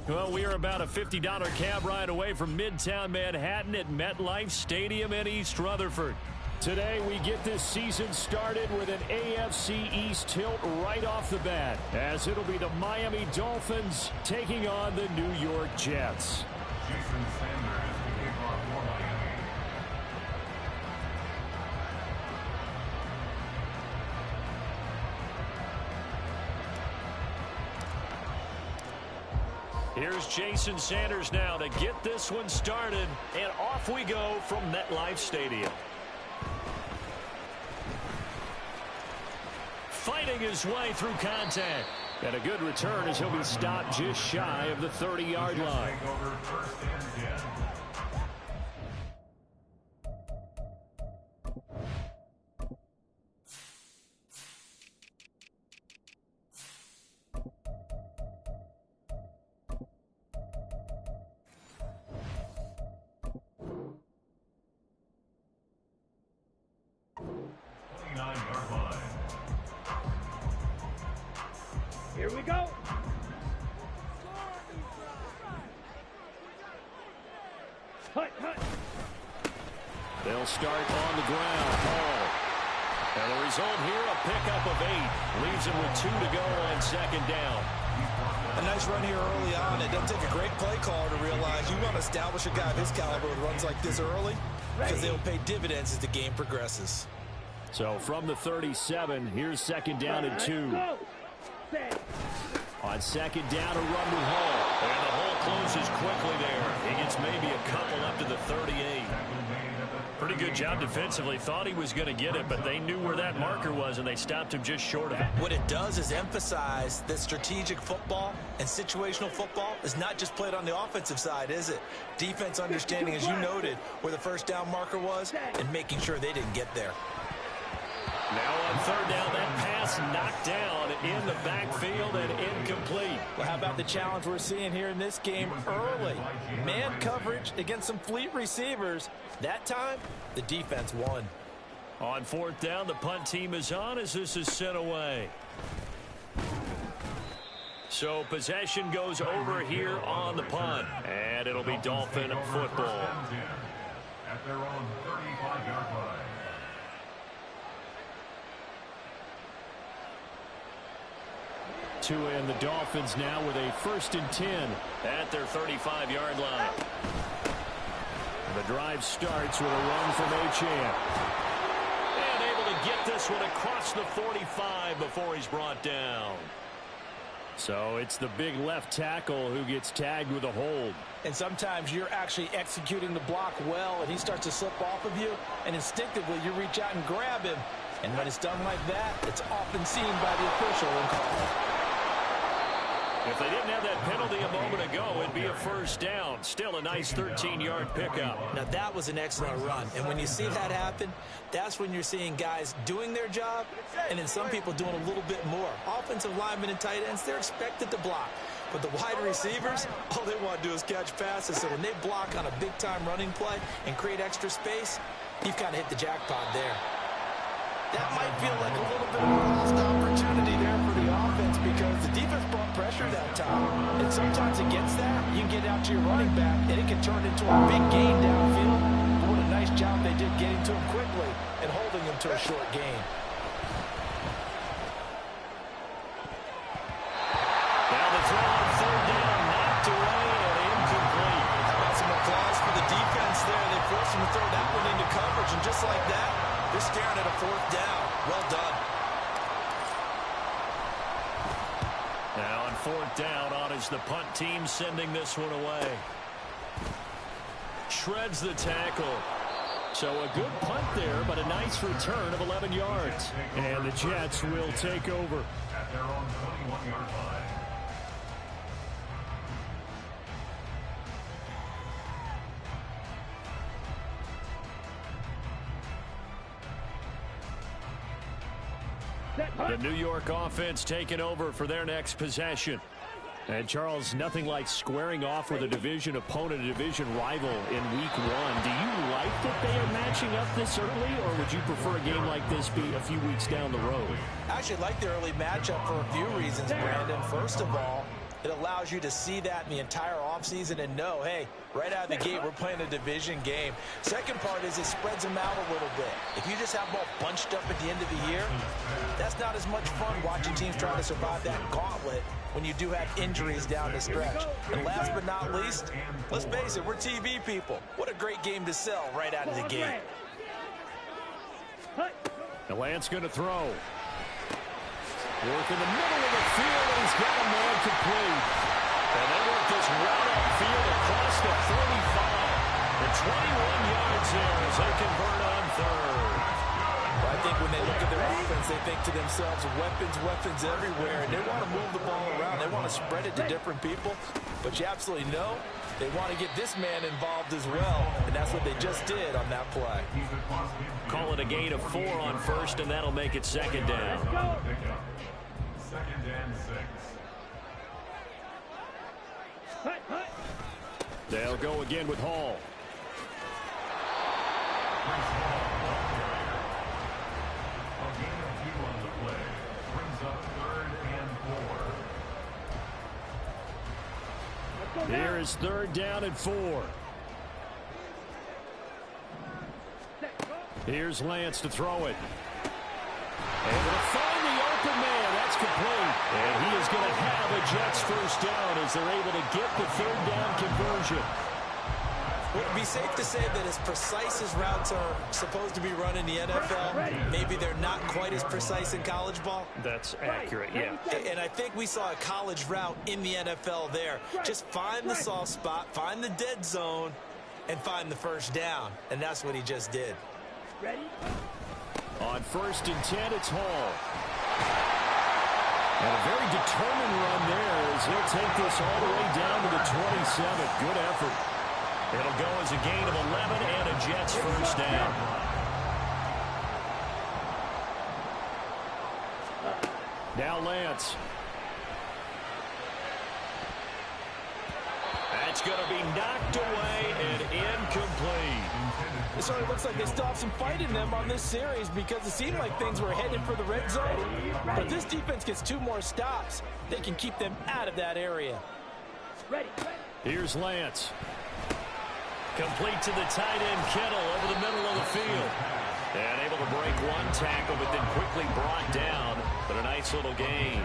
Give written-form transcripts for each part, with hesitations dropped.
Well, we are about a $50 cab ride away from Midtown Manhattan at MetLife Stadium in East Rutherford. Today, we get this season started with an AFC East tilt right off the bat, as it'll be the Miami Dolphins taking on the New York Jets. Jason Sanders to kick off for Miami. Here's Jason Sanders now to get this one started, and off we go from MetLife Stadium. Fighting his way through contact. And a good return as he'll be stopped just shy of the 30-yard line. Here we go. Hut, hut. They'll start on the ground. Hall. And the result here, a pickup of 8. Leaves him with 2 to go on second down. A nice run here early on. It doesn't take a great play caller to realize you want to establish a guy of his caliber who runs like this early, because they'll pay dividends as the game progresses. So from the 37, here's second down and 2. On second down, a run with Hall. And the hole closes quickly there. He gets maybe a couple up to the 38. Pretty good job defensively. Thought he was going to get it, but they knew where that marker was, and they stopped him just short of it. What it does is emphasize that strategic football and situational football is not just played on the offensive side, is it? Defense understanding, as you noted, where the first down marker was and making sure they didn't get there. Now on third down, that pass knocked down in the backfield and incomplete. Well, how about the challenge we're seeing here in this game early? Man coverage against some fleet receivers. That time, the defense won. On fourth down, the punt team is on as this is sent away. So possession goes over here on the punt, and it'll be Dolphin football. At their own 35-yard line. And the Dolphins now with a 1st and 10 at their 35-yard line. The drive starts with a run from Achane. And able to get this one across the 45 before he's brought down. So it's the big left tackle who gets tagged with a hold. And sometimes you're actually executing the block well, and he starts to slip off of you, and instinctively you reach out and grab him. And when it's done like that, it's often seen by the official and called. If they didn't have that penalty a moment ago, it'd be a first down. Still a nice 13-yard pickup. Now, that was an excellent run. And when you see that happen, that's when you're seeing guys doing their job and then some people doing a little bit more. Offensive linemen and tight ends, they're expected to block. But the wide receivers, all they want to do is catch passes. So when they block on a big-time running play and create extra space, you've kind of hit the jackpot there. That might feel like a little bit of a lost opportunity there for the offense because the defense brought pressure that time. And sometimes against that, you can get out to your running back, and it can turn into a big gain downfield. But what a nice job they did getting to him quickly and holding him to a short gain. Now the throw on third down, knocked away and incomplete. How about some applause for the defense there? They forced him to throw that one into coverage, and just like that, they're staring at a fourth down. Well done. Now on fourth down, on is the punt team sending this one away. Shreds the tackle. So a good punt there, but a nice return of 11 yards. And the Jets will take over. At their own 21-yard line. The New York offense taking over for their next possession. And, Charles, nothing like squaring off with a division opponent, a division rival in Week 1. Do you like that they are matching up this early, or would you prefer a game like this be a few weeks down the road? I actually like the early matchup for a few reasons, Brandon. First of all, It allows you to see that in the entire offseason and know, hey, right out of the gate, we're playing a division game. Second part is it spreads them out a little bit. If you just have them all bunched up at the end of the year, that's not as much fun watching teams try to survive that gauntlet when you do have injuries down the stretch. And last but not least, let's face it, we're TV people. What a great game to sell right out of the gate. The Lance going to throw. Work in the middle of the field, and he's got a man complete. And they work this route upfield across the 45. The 21 yards here as they convert on third. Well, I think when they look at their offense, they think to themselves, weapons everywhere, and they want to move the ball around. They want to spread it to different people, but you absolutely know they want to get this man involved as well, and that's what they just did on that play. Call it a gain of 4 on first, and that'll make it second down. Second and 6. They'll go again with Hall. A gain of 2 on the play brings up 3rd and 4. Here is 3rd down and 4. Here's Lance to throw it. Able to find the open man. That's complete. And he is going to have a Jets first down as they're able to get the 3rd down conversion. Would it be safe to say that as precise as routes are supposed to be run in the NFL, maybe they're not quite as precise in college ball? That's accurate, yeah. And I think we saw a college route in the NFL there. Just find the soft spot, find the dead zone, and find the first down. And that's what he just did. Ready? On 1st and 10, it's Hall. And a very determined run there as he'll take this all the way down to the 27. Good effort. It'll go as a gain of 11 and a Jets first down. Now Lance. That's going to be knocked away and incomplete. It certainly looks like they still have some fight in them on this series because it seemed like things were headed for the red zone. But this defense gets 2 more stops. They can keep them out of that area. Ready. Here's Lance. Complete to the tight end, Kittle, over the middle of the field. And able to break 1 tackle, but then quickly brought down. But a nice little gain.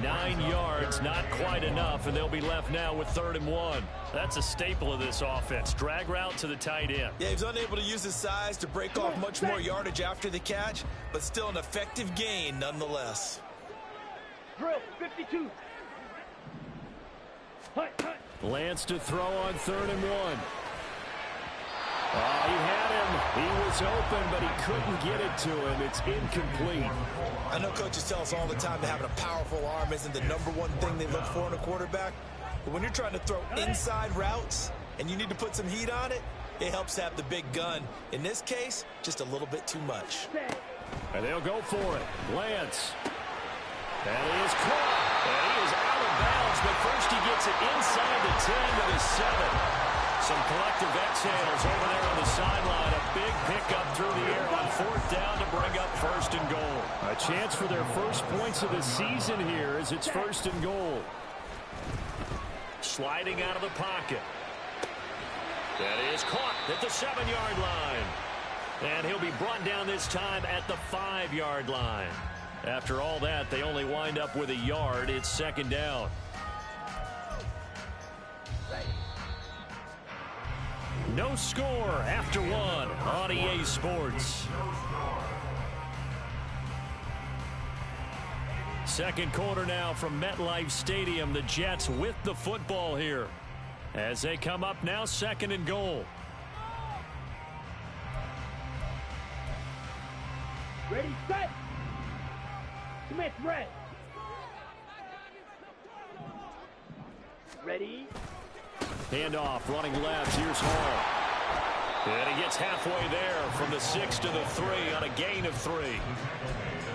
9 yards, not quite enough, and they'll be left now with 3rd and 1. That's a staple of this offense. Drag route to the tight end. Yeah, he's unable to use his size to break off much more yardage after the catch, but still an effective gain nonetheless. Drill, 52. Lance to throw on 3rd and 1. He had him. He was open, but he couldn't get it to him. It's incomplete. I know coaches tell us all the time that having a powerful arm isn't the #1 thing they look for in a quarterback. But when you're trying to throw inside routes and you need to put some heat on it, it helps to have the big gun. In this case, just a little bit too much. And they'll go for it. Lance. And he is caught. And he is out of bounds, but first he gets it inside the 10 to the 7. Some collective exhales over there on the sideline. A big pickup through the air on 4th down to bring up 1st and goal. A chance for their first points of the season here as it's 1st and goal. Sliding out of the pocket. That is caught at the 7-yard line. And he'll be brought down this time at the 5-yard line. After all that, they only wind up with a yard. It's 2nd down. No score after 1 on EA Sports. 2nd quarter now from MetLife Stadium. The Jets with the football here as they come up now 2nd and goal. Ready, set. Smith, red. Ready. Handoff, running left. Here's Hall. And he gets halfway there from the 6 to the 3 on a gain of 3.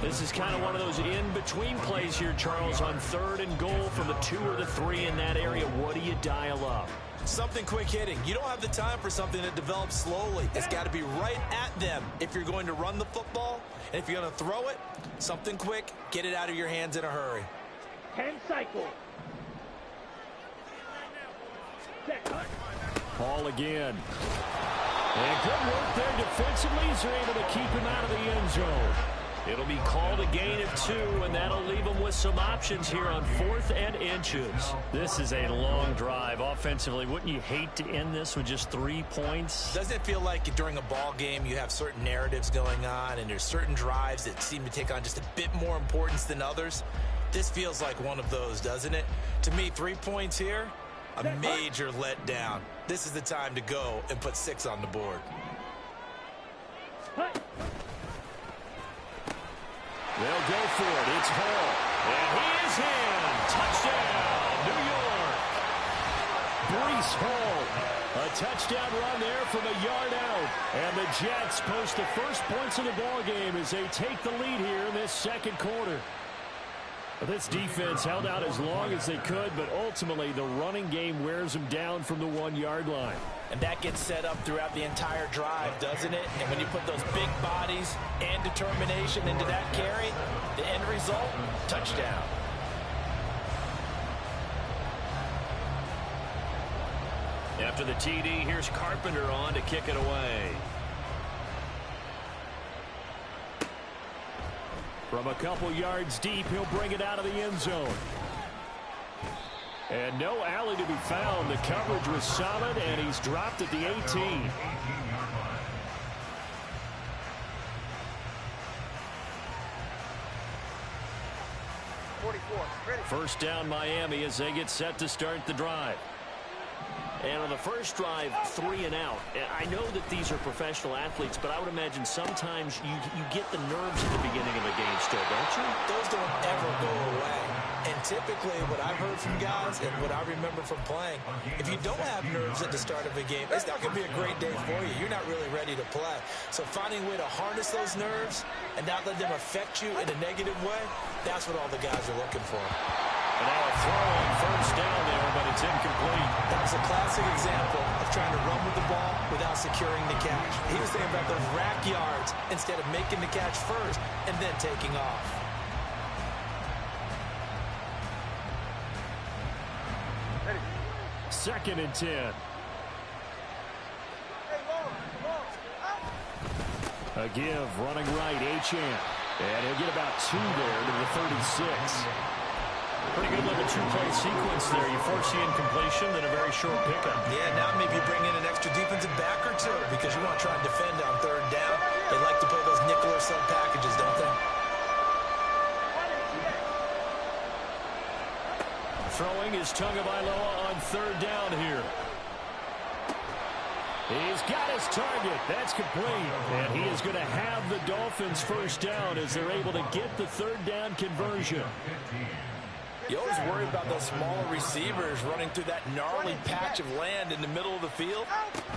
This is kind of one of those in-between plays here, Charles, on 3rd and goal from the 2 or the 3 in that area. What do you dial up? Something quick hitting. You don't have the time for something that develops slowly. It's got to be right at them if you're going to run the football. And if you're going to throw it, something quick, get it out of your hands in a hurry. 10 cycles. Set. Hut. Ball again. And good work there defensively as they're able to keep him out of the end zone. It'll be called a gain of 2, and that'll leave them with some options here on 4th and inches. This is a long drive offensively. Wouldn't you hate to end this with just 3 points? Doesn't it feel like during a ball game you have certain narratives going on and there's certain drives that seem to take on just a bit more importance than others? This feels like one of those, doesn't it? To me, 3 points here, a major letdown. This is the time to go and put 6 on the board. They'll go for it. It's Hall. And he is in. Touchdown, New York. Breece Hall. A touchdown run there from a yard out. And the Jets post the first points of the ball game as they take the lead here in this second quarter. This defense held out as long as they could, but ultimately the running game wears them down from the 1-yard line. And that gets set up throughout the entire drive, doesn't it? And when you put those big bodies and determination into that carry, the end result, touchdown. After the TD, here's Carpenter on to kick it away. From a couple yards deep, he'll bring it out of the end zone. And no alley to be found. The coverage was solid, and he's dropped at the 18. First down, Miami, as they get set to start the drive. And on the first drive, 3 and out. I know that these are professional athletes, but I would imagine sometimes you get the nerves at the beginning of a game still, don't you? Those don't ever go away. And typically what I've heard from guys and what I remember from playing, if you don't have nerves at the start of a game, it's not going to be a great day for you. You're not really ready to play. So finding a way to harness those nerves and not let them affect you in a negative way, that's what all the guys are looking for. And now a throw on first down there, but it's incomplete. That was a classic example of trying to run with the ball without securing the catch. He was thinking about those rack yards instead of making the catch first and then taking off. Second and 10. A give, running right, Achane. And he'll get about 2 there to the 36. Pretty good looking 2-play sequence there. You force the incompletion, then a very short pickup. Yeah, now maybe bring in an extra defensive back or 2 because you want to try and defend on 3rd down. They like to play those nickel or sub packages, don't they? Throwing is Tagovailoa on 3rd down here. He's got his target. That's complete. And he is going to have the Dolphins first down as they're able to get the 3rd down conversion. You always worry about those smaller receivers running through that gnarly patch of land in the middle of the field.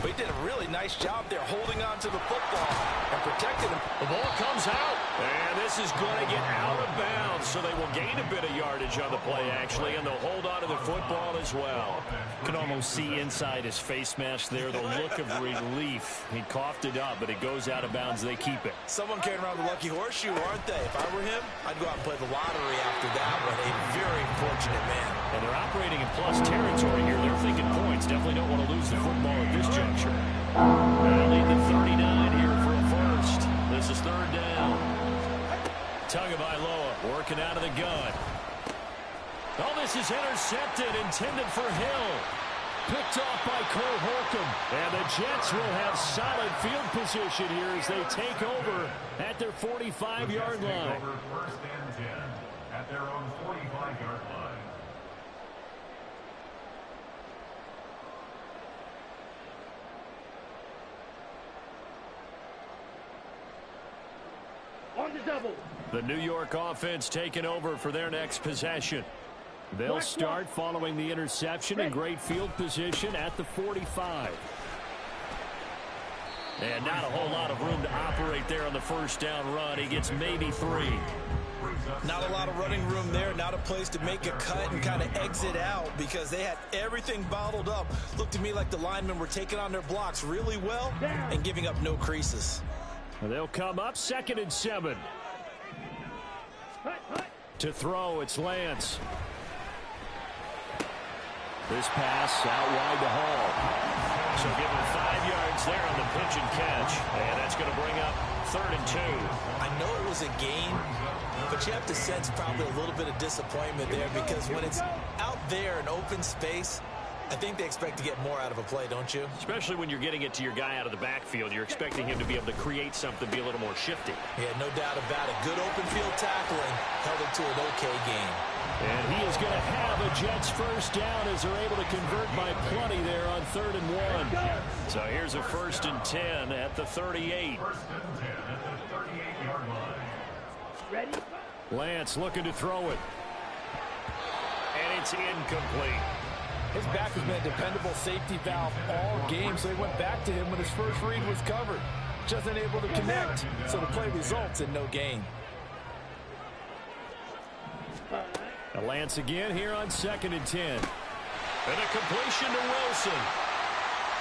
But he did a really nice job there holding on to the football and protecting him. The ball comes out. And this is going to get out of bounds. So they will gain a bit of yardage on the play, actually. And they'll hold on to the football as well. You can almost see inside his face mask there the look of relief. He coughed it up, but it goes out of bounds. They keep it. Someone carrying around the lucky horseshoe, aren't they? If I were him, I'd go out and play the lottery after that one. A very fortunate man. And they're operating in plus territory here. They're thinking points. Definitely don't want to lose the football at this juncture. They'll need the 39 here for a first. This is 3rd down. Tagovailoa working out of the gun. Oh, this is intercepted, intended for Hill. Picked off by Cole Holcomb. And the Jets will have solid field position here as they take over at their 45-yard line. First and 10 at their own 45-yard line. On the double. The New York offense taking over for their next possession. They'll start following the interception in great field position at the 45. And not a whole lot of room to operate there on the first down run. He gets maybe 3. Not a lot of running room there. Not a place to make a cut and kind of exit out because they had everything bottled up. Looked to me like the linemen were taking on their blocks really well and giving up no creases. They'll come up 2nd and 7. To throw, it's Lance. This pass out wide to Hall. So give him 5 yards there on the pitch and catch. And that's going to bring up 3rd and 2. I know it was a gain, but you have to sense probably a little bit of disappointment there because when it's out there in open space, I think they expect to get more out of a play, don't you? Especially when you're getting it to your guy out of the backfield. You're expecting him to be able to create something, be a little more shifty. Yeah, no doubt about it. Good open field tackling held it to an okay game. And he is going to have a Jets first down as they're able to convert by plenty there on 3rd and 1. So here's a 1st and 10 at the 38. 1st and 10 at the 38-yard line. Ready? Lance looking to throw it. And it's incomplete. His back has been a dependable safety valve all game, so he went back to him when his first read was covered. Just unable to connect, so the play results in no gain. Now Lance again here on 2nd and 10. And a completion to Wilson.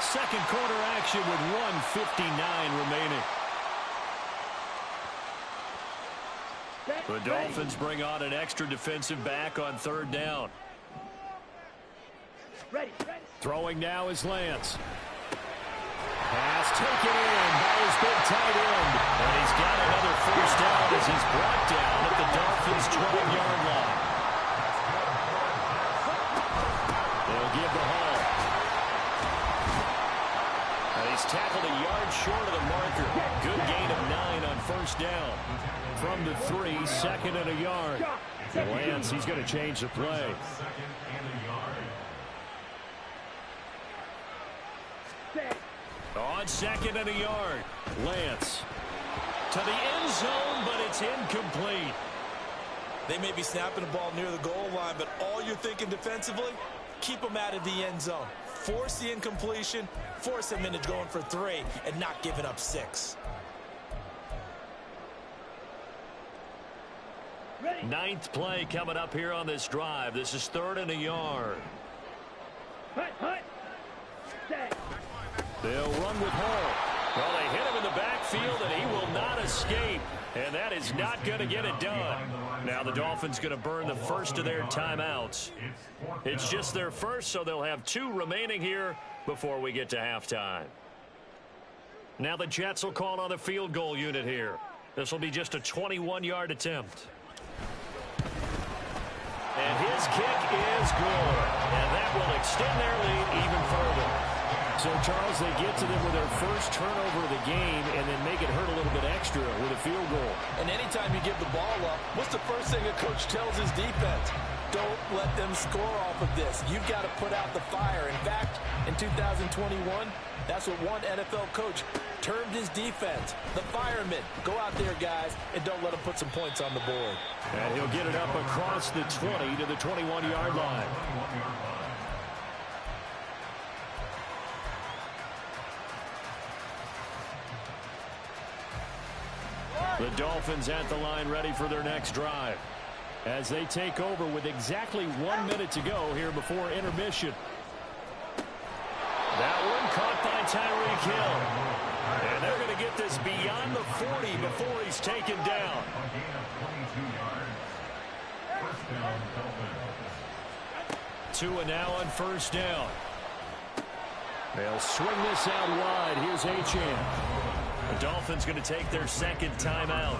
Second quarter action with 1:59 remaining. The Dolphins bring on an extra defensive back on 3rd down. Ready. Throwing now is Lance. Pass taken in by his big tight end. And he's got another first down as he's brought down at the Dolphins' 12-yard line. They'll give the Hall. And he's tackled a yard short of the marker. Good gain of 9 on first down. From the 3, 2nd and a yard. Lance, he's going to change the play. 2nd and a yard. On 2nd and a yard, Lance to the end zone, but it's incomplete. They may be snapping the ball near the goal line, but all you're thinking defensively, keep them out of the end zone. Force the incompletion, force them into going for 3, and not giving up 6. Ready. 9th play coming up here on this drive. This is 3rd and a yard. Hut. Set. They'll run with Hall. Well, they hit him in the backfield, and he will not escape. And that is not going to get it done. Now the Dolphins going to burn the first of their timeouts. It's just their first, so they'll have 2 remaining here before we get to halftime. Now the Jets will call on the field goal unit here. This will be just a 21-yard attempt. And his kick is good. And that will extend their lead even further. So, Charles, they get to them with their first turnover of the game and then make it hurt a little bit extra with a field goal. And anytime you give the ball up, what's the first thing a coach tells his defense? Don't let them score off of this. You've got to put out the fire. In fact, in 2021, that's what one NFL coach termed his defense. The firemen. Go out there, guys, and don't let them put some points on the board. And he'll get it up across the 20 to the 21-yard line. The Dolphins at the line ready for their next drive as they take over with exactly 1 minute to go here before intermission. That one caught by Tyreek Hill. And they're going to get this beyond the 40 before he's taken down. Tua now on first down. They'll swing this out wide. Here's Achane. The Dolphins going to take their second timeout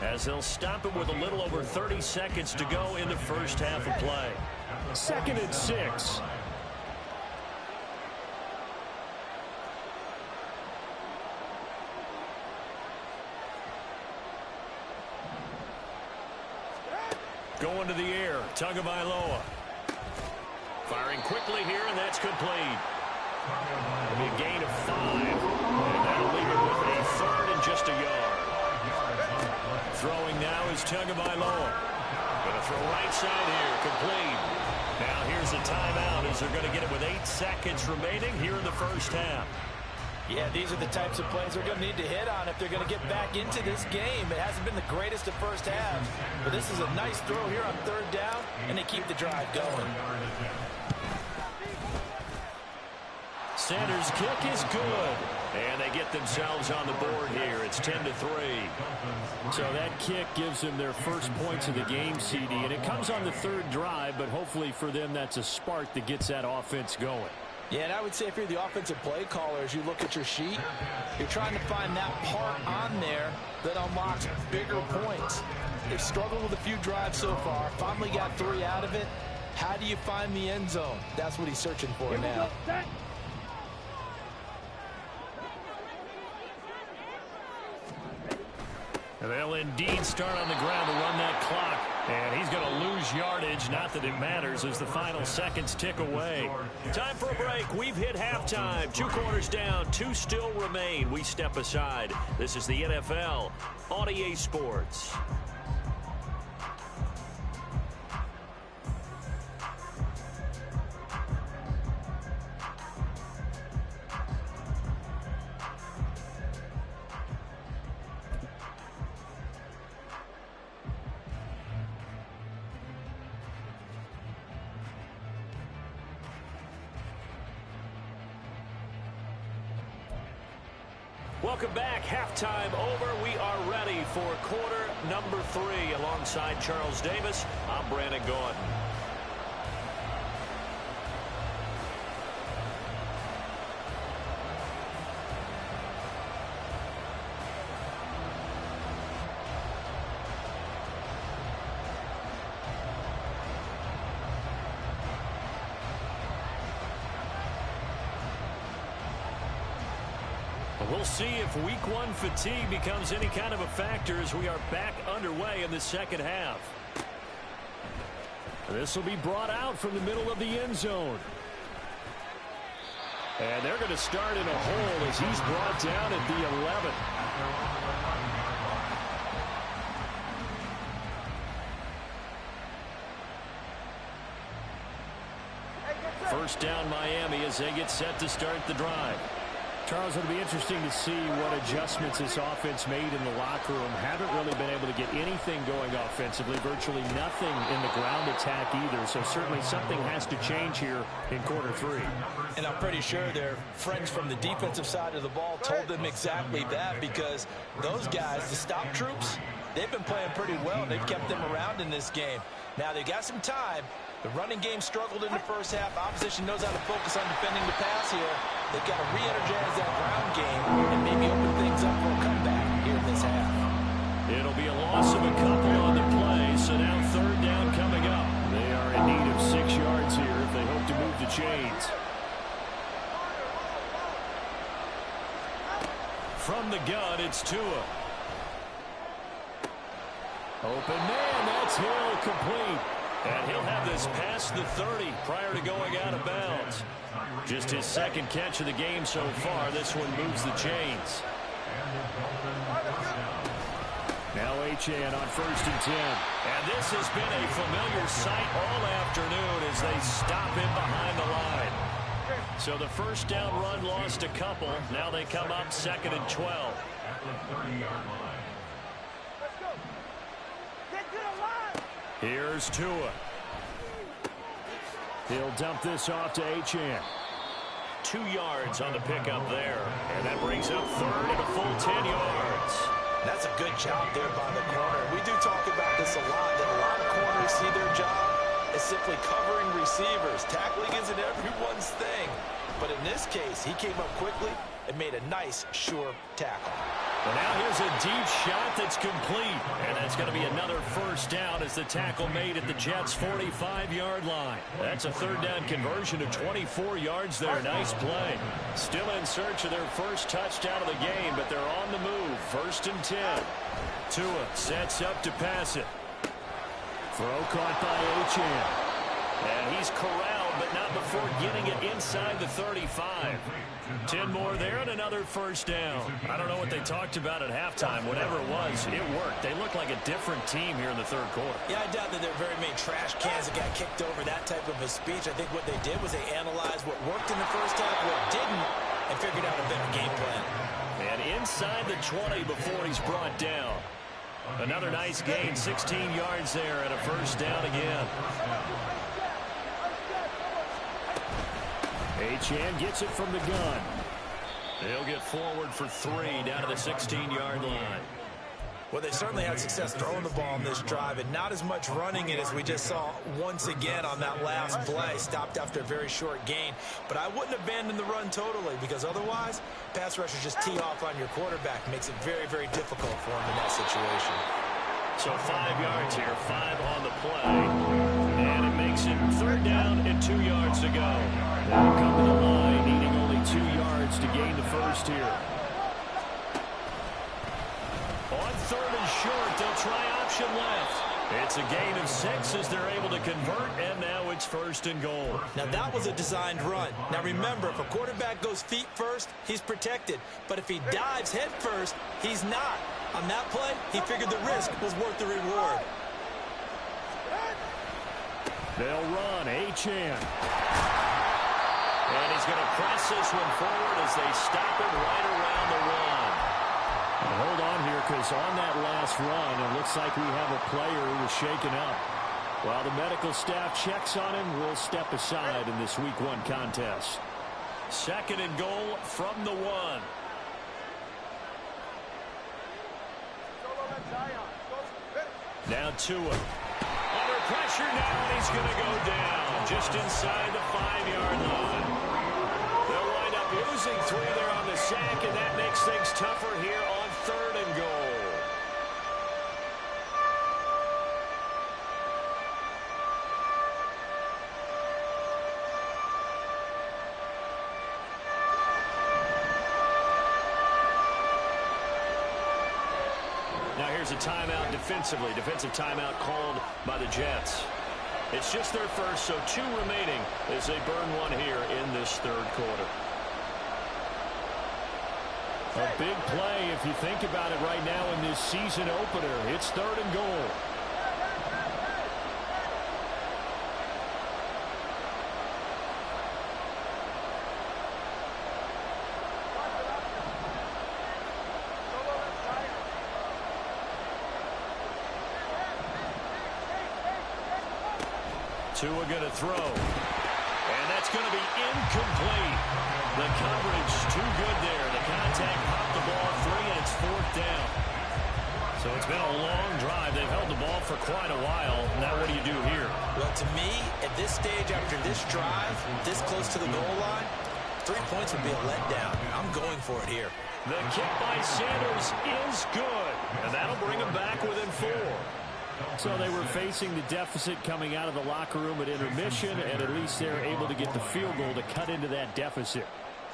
as they'll stop it with a little over 30 seconds to go in the first half of play. 2nd and 6. Going to the air, Tagovailoa. Firing quickly here, and that's complete. A big gain of 5, and that'll leave it with a 3rd and just a yard. Throwing now is Tagovailoa. Going to throw right side here, complete. Now here's a timeout as they're going to get it with 8 seconds remaining here in the first half. Yeah, these are the types of plays they're going to need to hit on if they're going to get back into this game. It hasn't been the greatest of first halves, but this is a nice throw here on 3rd down, and they keep the drive going. Sanders' kick is good. And they get themselves on the board here. It's 10-3. So that kick gives them their first points of the game, CD. And it comes on the third drive, but hopefully for them that's a spark that gets that offense going. Yeah, and I would say if you're the offensive play caller, as you look at your sheet, you're trying to find that part on there that unlocks bigger points. They've struggled with a few drives so far, finally got 3 out of it. How do you find the end zone? That's what he's searching for now. They'll indeed start on the ground to run that clock. And he's going to lose yardage. Not that it matters as the final seconds tick away. Time for a break. We've hit halftime. 2 quarters down. 2 still remain. We step aside. This is the NFL on EA Sports. Welcome back. Halftime over. We are ready for quarter number 3. Alongside Charles Davis, I'm Brandon Gordon. We'll see if week 1 fatigue becomes any kind of a factor as we are back underway in the second half. This will be brought out from the middle of the end zone. And they're going to start in a hole as he's brought down at the 11. First down Miami as they get set to start the drive. Charles, it'll be interesting to see what adjustments this offense made in the locker room. Haven't really been able to get anything going offensively. Virtually nothing in the ground attack either. So certainly something has to change here in quarter 3. And I'm pretty sure their friends from the defensive side of the ball told them exactly that, because those guys, the stop troops, they've been playing pretty well. They've kept them around in this game. Now they got some time. The running game struggled in the first half. Opposition knows how to focus on defending the pass here. They've got to re-energize that ground game and maybe open things up for a comeback here in this half. It'll be a loss of a couple on the play, so now third down coming up. They are in need of 6 yards here if they hope to move the chains. From the gun, it's Tua. Open man, that's Hill, complete. And he'll have this past the 30 prior to going out of bounds. Just his second catch of the game so far. This one moves the chains. Now Achane on 1st and 10. And this has been a familiar sight all afternoon as they stop him behind the line. So the first down run lost a couple. Now they come up 2nd and 12. Here's Tua. He'll dump this off to Achane. 2 yards on the pickup there. And that brings up third and a full 10 yards. That's a good job there by the corner. We do talk about this a lot, that a lot of corners see their job as simply covering receivers. Tackling isn't everyone's thing. But in this case, he came up quickly and made a nice, sure tackle. And now here's a deep shot that's complete. And that's going to be another first down as the tackle made at the Jets' 45-yard line. That's a third down conversion of 24 yards there. Nice play. Still in search of their first touchdown of the game, but they're on the move. 1st and 10. Tua sets up to pass it. Throw caught by Achane. And he's corralled, but not before getting it inside the 35. 10 more there and another first down. I don't know what they talked about at halftime. Whatever it was, it worked. They look like a different team here in the third quarter. Yeah, I doubt that there are very many trash cans that got kicked over, that type of a speech. I think what they did was they analyzed what worked in the first half, what didn't, and figured out a better game plan. And inside the 20 before he's brought down. Another nice gain, 16 yards there and a first down again. Achane gets it from the gun. He'll get forward for 3 down to the 16-yard line. Well, they certainly had success throwing the ball in this drive, and not as much running it as we just saw once again on that last play. Stopped after a very short gain. But I wouldn't abandon the run totally, because otherwise, pass rushers just tee off on your quarterback. Makes it very, very difficult for him in that situation. So 5 yards here, 5 on the play. And it makes it 3rd down and 2 yards to go. They'll come to the line, needing only 2 yards to gain the first here. On 3rd and short, they'll try option left. It's a gain of 6 as they're able to convert, and now it's 1st and goal. Now, that was a designed run. Now, remember, if a quarterback goes feet first, he's protected. But if he dives head first, he's not. On that play, he figured the risk was worth the reward. They'll run, Achane. And he's going to press this one forward as they stop it right around the 1. Hold on here, because on that last run, it looks like we have a player who was shaken up. While the medical staff checks on him, we'll step aside in this Week 1 contest. 2nd and goal from the 1. Now Tua. Under pressure now, and he's going to go down just inside the 5-yard line. They'll wind up losing 3 there on the sack, and that makes things tougher here on 3rd and goal. Now here's a timeout defensively. Defensive timeout called by the Jets. It's just their first, so 2 remaining as they burn 1 here in this 3rd quarter. A big play if you think about it right now in this season opener. It's 3rd and goal. Tua going to throw. And that's going to be incomplete. The coverage too good there. The contact popped the ball free, and it's 4th down. So it's been a long drive. They've held the ball for quite a while. Now what do you do here? Well, to me, at this stage after this drive, this close to the goal line, 3 points would be a letdown. I'm going for it here. The kick by Sanders is good. And that'll bring them back within 4. So they were facing the deficit coming out of the locker room at intermission, and at least they're able to get the field goal to cut into that deficit.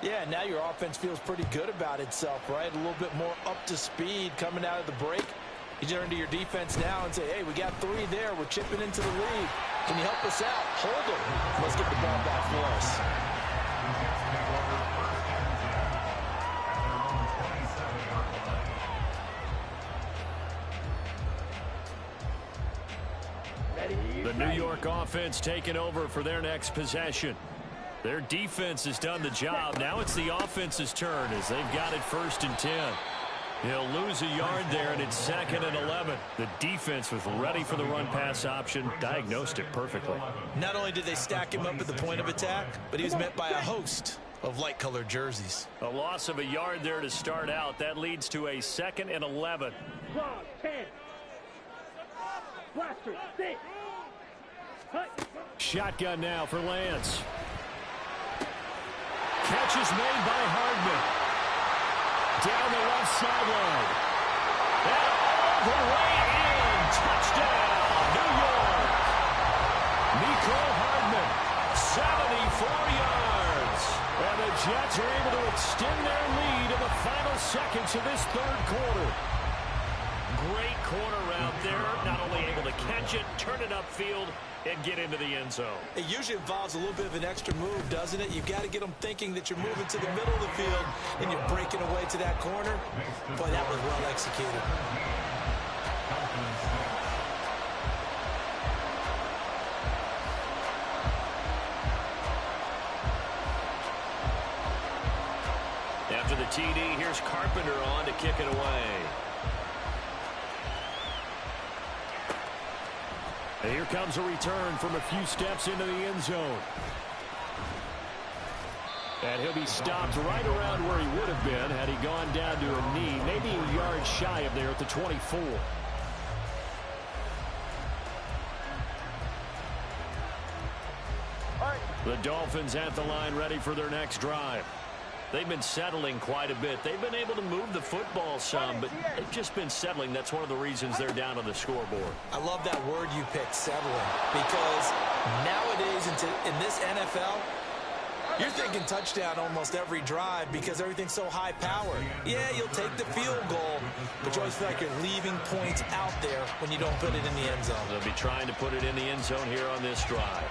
Yeah, now your offense feels pretty good about itself, right? A little bit more up to speed coming out of the break. You turn to your defense now and say, hey, we got 3 there. We're chipping into the lead. Can you help us out? Hold them. Let's get the ball back for us. The New York offense taking over for their next possession. Their defense has done the job. Now it's the offense's turn as they've got it 1st and 10. He'll lose a yard there, and it's 2nd and 11. The defense was ready for the run-pass option, diagnosed it perfectly. Not only did they stack him up at the point of attack, but he was met by a host of light-colored jerseys. A loss of a yard there to start out. That leads to a 2nd and 11. 10. Blaster, 6. Shotgun now for Lance. Catch is made by Hardman. Down the left sideline. And all the way in. Touchdown, New York. Mecole Hardman, 74 yards. And the Jets are able to extend their lead in the final seconds of this 3rd quarter. Great corner out there. Not only able to catch it, turn it upfield, and get into the end zone. It usually involves a little bit of an extra move, doesn't it? You've got to get them thinking that you're moving to the middle of the field and you're breaking away to that corner. Boy, that was well executed. After the TD, here's Carpenter on to kick it away. Here comes a return from a few steps into the end zone. And he'll be stopped right around where he would have been had he gone down to a knee, maybe a yard shy of there at the 24. The Dolphins at the line ready for their next drive. They've been settling quite a bit. They've been able to move the football some, but they've just been settling. That's one of the reasons they're down on the scoreboard. I love that word you picked, settling, because nowadays in this NFL, you're thinking touchdown almost every drive because everything's so high-powered. Yeah, you'll take the field goal, but you always feel like you're leaving points out there when you don't put it in the end zone. They'll be trying to put it in the end zone here on this drive.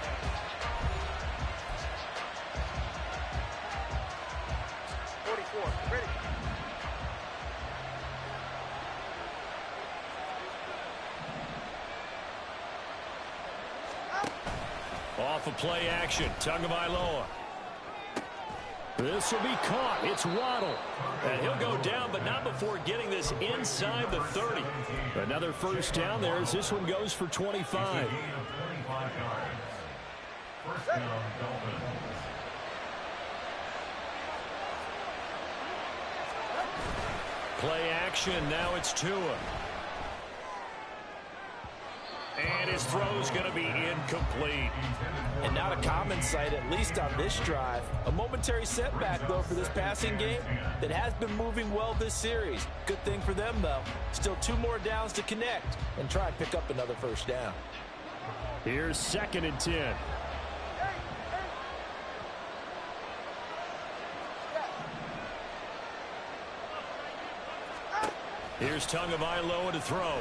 Off of play action, Tagovailoa. This will be caught. It's Waddle. And he'll go down, but not before getting this inside the 30. Another first down there as this one goes for 25. First down, Dolphins. Play action, now it's Tua. And his throw's going to be incomplete. And not a common sight, at least on this drive. A momentary setback, though, for this passing game that has been moving well this series. Good thing for them, though. Still 2 more downs to connect and try and pick up another first down. Here's 2nd and 10. Here's Tagovailoa to throw.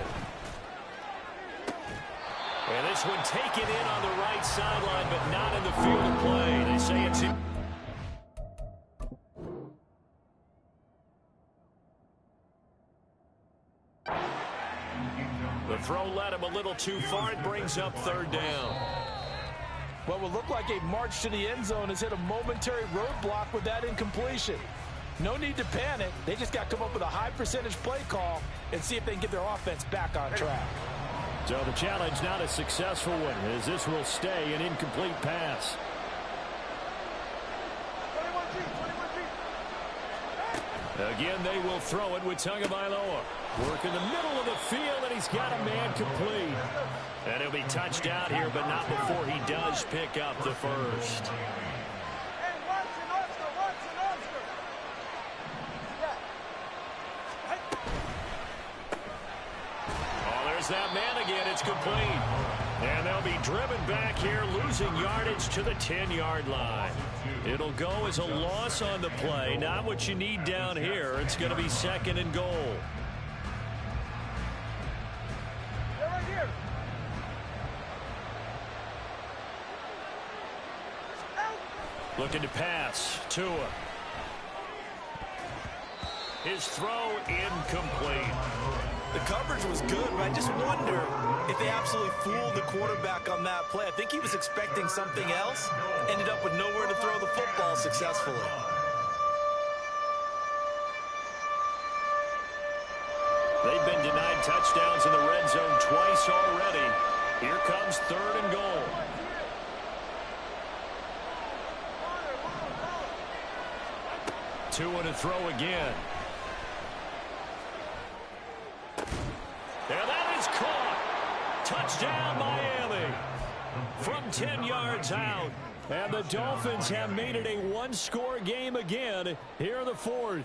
And this one taken in on the right sideline, but not in the field of play. They say it's in. The throw led him a little too far. It brings up 3rd down. What will look like a march to the end zone has hit a momentary roadblock with that incompletion. No need to panic. They just got to come up with a high percentage play call and see if they can get their offense back on track. So the challenge not a successful one, as this will stay an incomplete pass. Again, they will throw it with Tagovailoa. Work in the middle of the field, and he's got a man complete. And he'll be touched out here, but not before he does pick up the first. That man again, it's complete. And they'll be driven back here, losing yardage to the 10-yard line. It'll go as a loss on the play, not what you need down here. It's going to be 2nd and goal. Looking to pass, Tua. His throw incomplete. The coverage was good, but I just wonder if they absolutely fooled the quarterback on that play. I think he was expecting something else. Ended up with nowhere to throw the football successfully. They've been denied touchdowns in the red zone twice already. Here comes 3rd and goal. Tua to throw again. And that is caught. Touchdown, Miami. From 10 yards out. And the Dolphins have made it a one-score game again here in the 4th.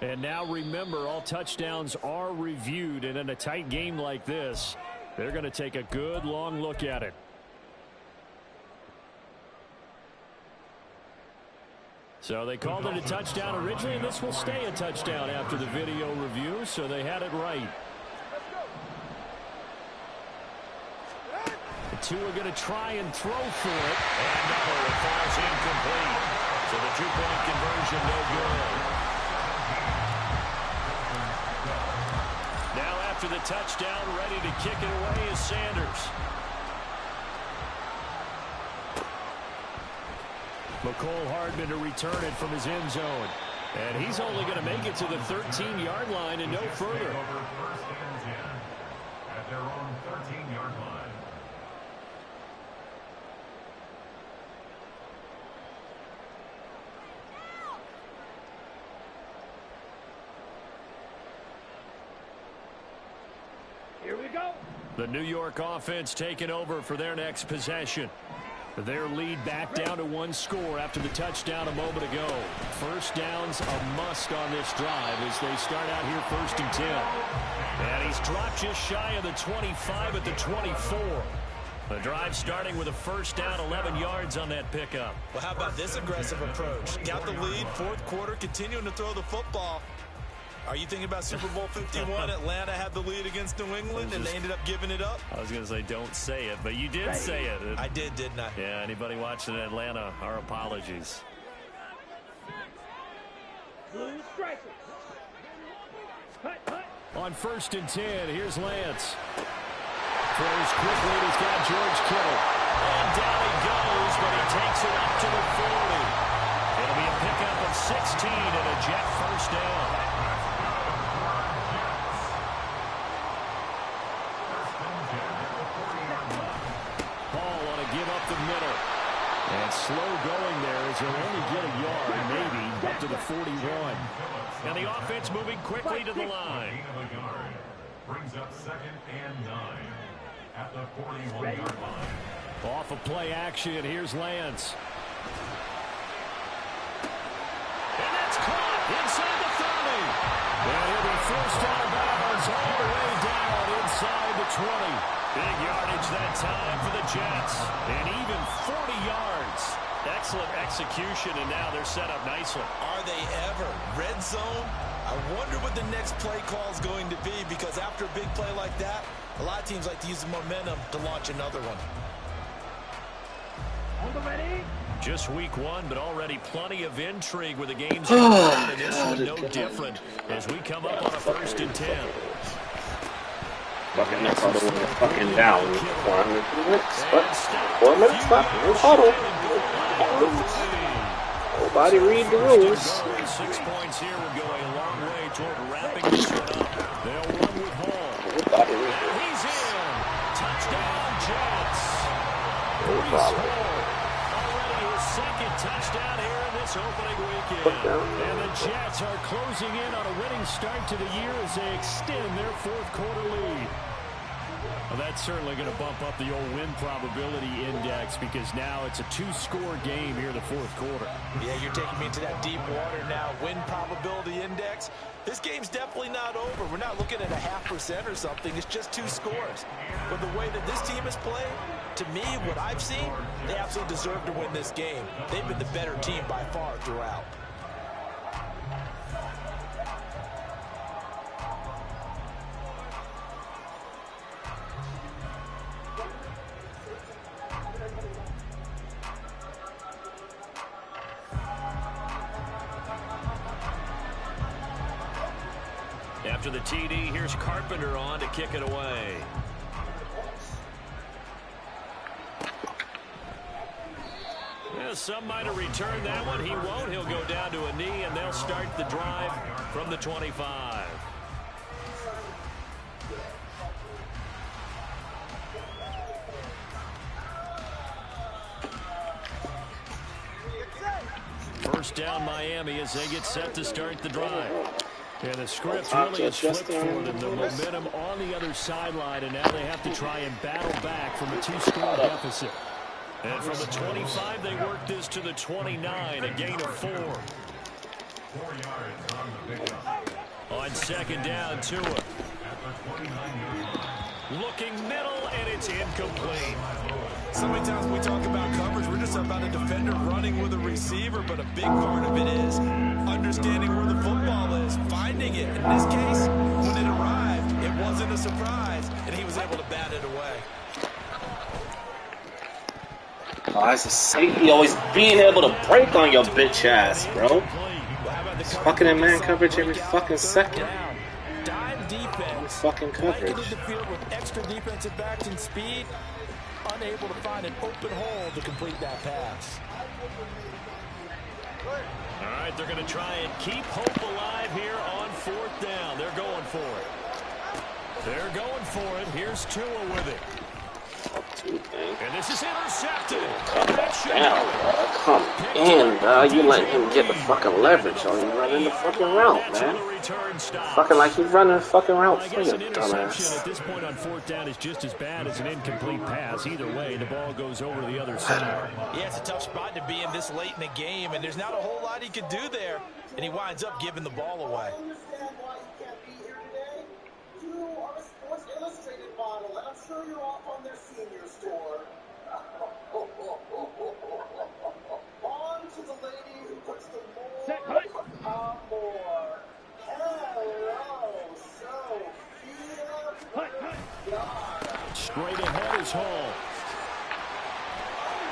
And now remember, all touchdowns are reviewed. And in a tight game like this, they're going to take a good long look at it. So they called it a touchdown originally, and this will stay a touchdown after the video review, so they had it right. The two are going to try and throw for it. And no, it falls incomplete. So the 2-point conversion no good. Now after the touchdown, ready to kick it away is Sanders. McCole Hardman to return it from his end zone. And he's only going to make it to the 13-yard line and no further. First and 10 at their own 13-yard line. The New York offense taking over for their next possession. Their lead back down to 1 score after the touchdown a moment ago. First down's a must on this drive as they start out here 1st and 10. And he's dropped just shy of the 25 at the 24. The drive starting with a first down, 11 yards on that pickup. Well, how about this aggressive approach? Got the lead, 4th quarter, continuing to throw the football. Are you thinking about Super Bowl 51? Atlanta had the lead against New England, and they ended up giving it up? I was going to say don't say it, but you did say it. I did, didn't I? Yeah, anybody watching in Atlanta, our apologies. Blue striker. Hut, hut. On 1st and 10, here's Lance. Throws quickly, and he's got George Kittle. And down he goes, but he takes it up to the 40. It'll be a pickup of 16 and a Jet first down. Give up the middle. And slow going there as he'll only get a yard, maybe, up to the 41. And the offense moving quickly to the line. Brings up 2nd and 9 at the 41-yard line. Off of play action, here's Lance. And that's caught inside the 30. And he'll be forced out of bounds all the way down inside the 20. Big yardage that time for the Jets. And even 40 yards. Excellent execution, and now they're set up nicely. Are they ever? Red zone? I wonder what the next play call is going to be, because after a big play like that, a lot of teams like to use the momentum to launch another one. On the ready. Just week 1, but already plenty of intrigue with the games. And this one no different as we come up on a 1st and 10. Fucking next huddle when you're fucking down 400 minutes. But 4 minutes left in this huddle. Nobody read the rules. 6 points here will go a long way toward wrapping this one up. They'll run with Hall. Nobody read the rules. He's in. Touchdown, Jets. No problem. Already his 2nd touchdown here in this opening weekend. And the Jets are closing in on a winning start to the year as they extend their 4th quarter lead. Well, that's certainly going to bump up the old win probability index, because now it's a 2-score game here in the 4th quarter. Yeah, you're taking me into that deep water now. Win probability index. This game's definitely not over. We're not looking at a 0.5% or something. It's just 2 scores. But the way that this team has played, to me, what I've seen, they absolutely deserve to win this game. They've been the better team by far throughout. After the TD, here's Carpenter on to kick it away. Yeah, some might have returned that one. He won't. He'll go down to a knee, and they'll start the drive from the 25. First down, Miami, as they get set to start the drive. And the script really has flipped for them. The momentum on the other sideline, and now they have to try and battle back from a 2-score deficit. And from the 25, they work this to the 29, a gain of 4. 4 yards on the pickup. On 2nd down, Tua. At the 29-yard line. Looking middle, and it's incomplete. So many times we talk about coverage, we're just about a defender running with a receiver, but a big part of it is understanding where the football is, finding it. In this case, when it arrived, it wasn't a surprise, and he was able to bat it away. Oh, as a safety, always being able to break on your bitch ass, bro. It's fucking in man coverage every fucking second. Dime defense. Fucking coverage. Into the field with extra defensive backs and speed, unable to find an open hole to complete that pass. All right, they're going to try and keep hope alive here on 4th down. They're going for it. They're going for it. Here's Tua with it. And this is intercepted. That should do it. come in, dog. You letting him get the fucking leverage on you running the fucking route, man. Fucking like he's running the fucking route for you, dumbass. At this point on fourth down is just as bad as an incomplete pass. Either way, the ball goes over to the other side. Yeah, it's a tough spot to be in this late in the game, and there's not a whole lot he could do there, and he winds up giving the ball away. Model, and I'm sure you're off on their senior store. On to the lady who puts the more on more. Hello, Sophia. Straight ahead is Hall.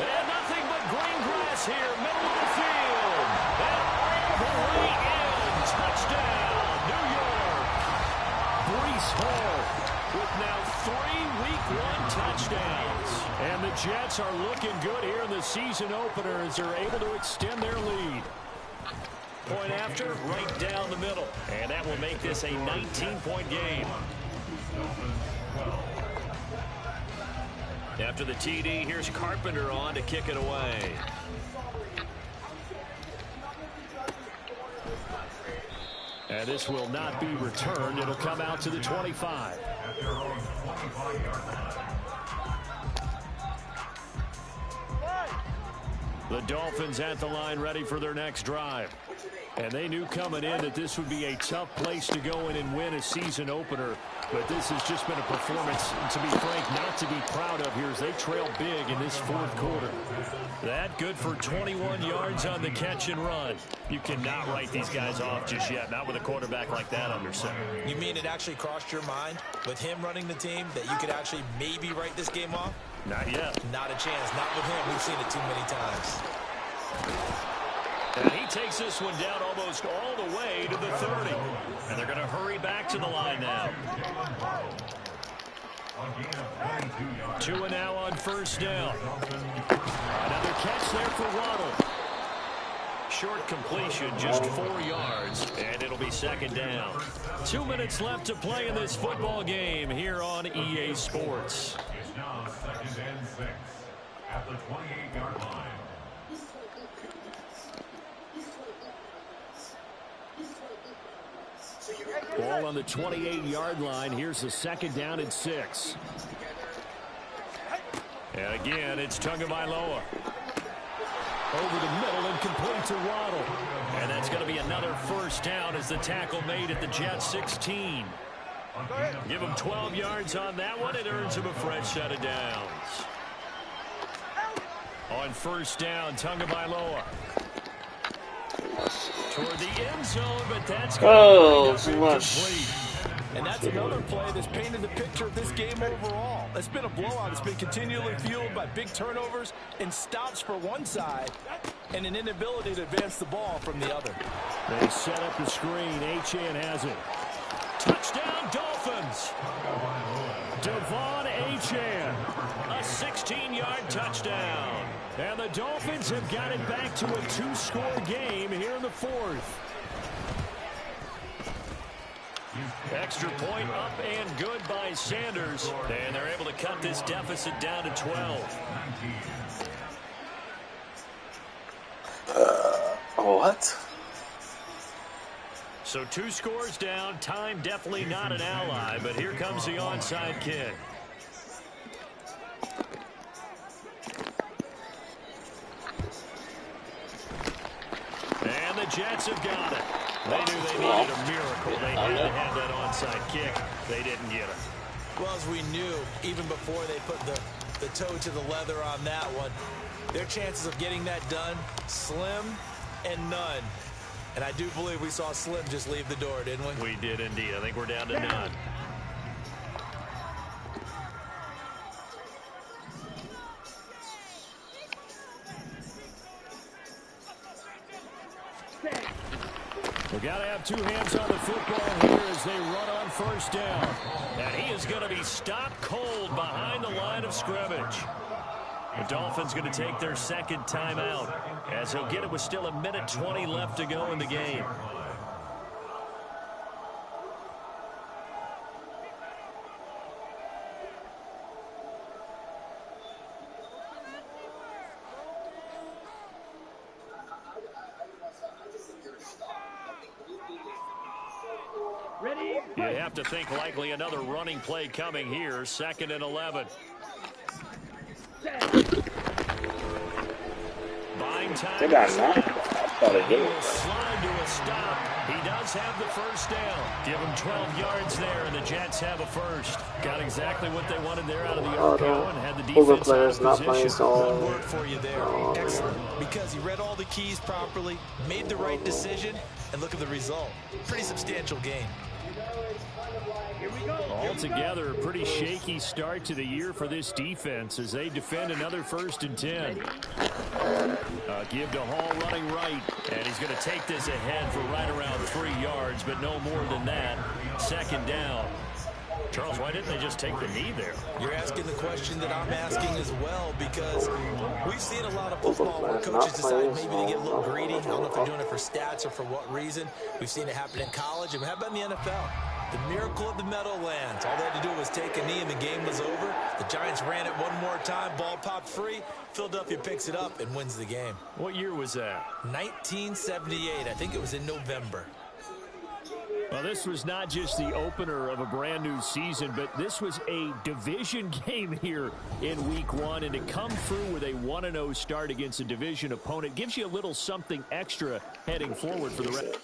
And nothing but green grass here, middle of the field. And all the way in. Touchdown, New York. Breece Hall with now 3 Week 1 touchdowns. And the Jets are looking good here in the season opener as they're able to extend their lead. Point after, right down the middle. And that will make this a 19-point game. After the TD, here's Carpenter on to kick it away. And this will not be returned. It'll come out to the 25. The Dolphins at the line ready for their next drive. And they knew coming in that this would be a tough place to go in and win a season opener. But this has just been a performance, to be frank, not to be proud of here as they trail big in this fourth quarter. That good for 21 yards on the catch and run. You cannot write these guys off just yet, not with a quarterback like that under center. You mean it actually crossed your mind with him running the team that you could actually maybe write this game off? Not yet. Not a chance. Not with him. We've seen it too many times. And he takes this one down almost all the way to the 30. And they're going to hurry back to the line now. 2 and now on first down. Another catch there for Waddle. Short completion, just 4 yards, and it'll be second down. 2 minutes left to play in this football game here on EA Sports. It's now 2nd and 6 at the 28-yard line. Ball on the 28-yard line. Here's the 2nd down and 6. And again, it's Tagovailoa. Over the middle and complete to Waddle. And that's going to be another first down as the tackle made at the Jets 16. Give him 12 yards on that one. It earns him a fresh set of downs. On first down, Tagovailoa. Toward the end zone, but that's going to be incomplete. And that's another play that's painted the picture of this game overall. It's been a blowout. It's been continually fueled by big turnovers and stops for one side and an inability to advance the ball from the other. They set up the screen. Achane has it. Touchdown, Dolphins. Devon Achane. A 16-yard touchdown. And the Dolphins have got it back to a 2-score game here in the fourth. Extra point up and good by Sanders. And they're able to cut this deficit down to 12. What? So 2 scores down. Time definitely not an ally, but here comes the onside kick. And the Jets have got it. They knew they needed a miracle. They had to have that onside kick. They didn't get it. Well, as we knew, even before they put the toe to the leather on that one, their chances of getting that done, slim and none. And I do believe we saw Slim just leave the door, didn't we? We did indeed. I think we're down to none. We got to have 2 hands on the football here as they run on first down. And he is going to be stopped cold behind the line of scrimmage. The Dolphins going to take their 2nd timeout as he'll get it with still 1:20 left to go in the game. You have to think likely another running play coming here. 2nd and 11. Buying time. They got 9. I thought it He did. will slide to a stop. He does have the first down. Give him 12 yards there, and the Jets have a first. Got exactly what they wanted there out of the arco and had the defense out of position. One word for you there. Excellent. Because he read all the keys properly, made the right decision, and look at the result. Pretty substantial game. Altogether, a pretty shaky start to the year for this defense as they defend another 1st and 10. Give to Hall running right, and he's going to take this ahead for right around 3 yards, but no more than that. 2nd down. Charles, why didn't they just take the knee there? You're asking the question that I'm asking as well, because we've seen a lot of football where coaches decide maybe to get a little greedy. I don't know if they're doing it for stats or for what reason. We've seen it happen in college, and how about in the NFL? The miracle of the Meadowlands. All they had to do was take a knee and the game was over. The Giants ran it one more time. Ball popped free. Philadelphia picks it up and wins the game. What year was that? 1978. I think it was in November. Well, this was not just the opener of a brand new season, but this was a division game here in week 1. And to come through with a 1-0 start against a division opponent gives you a little something extra heading forward for the rest.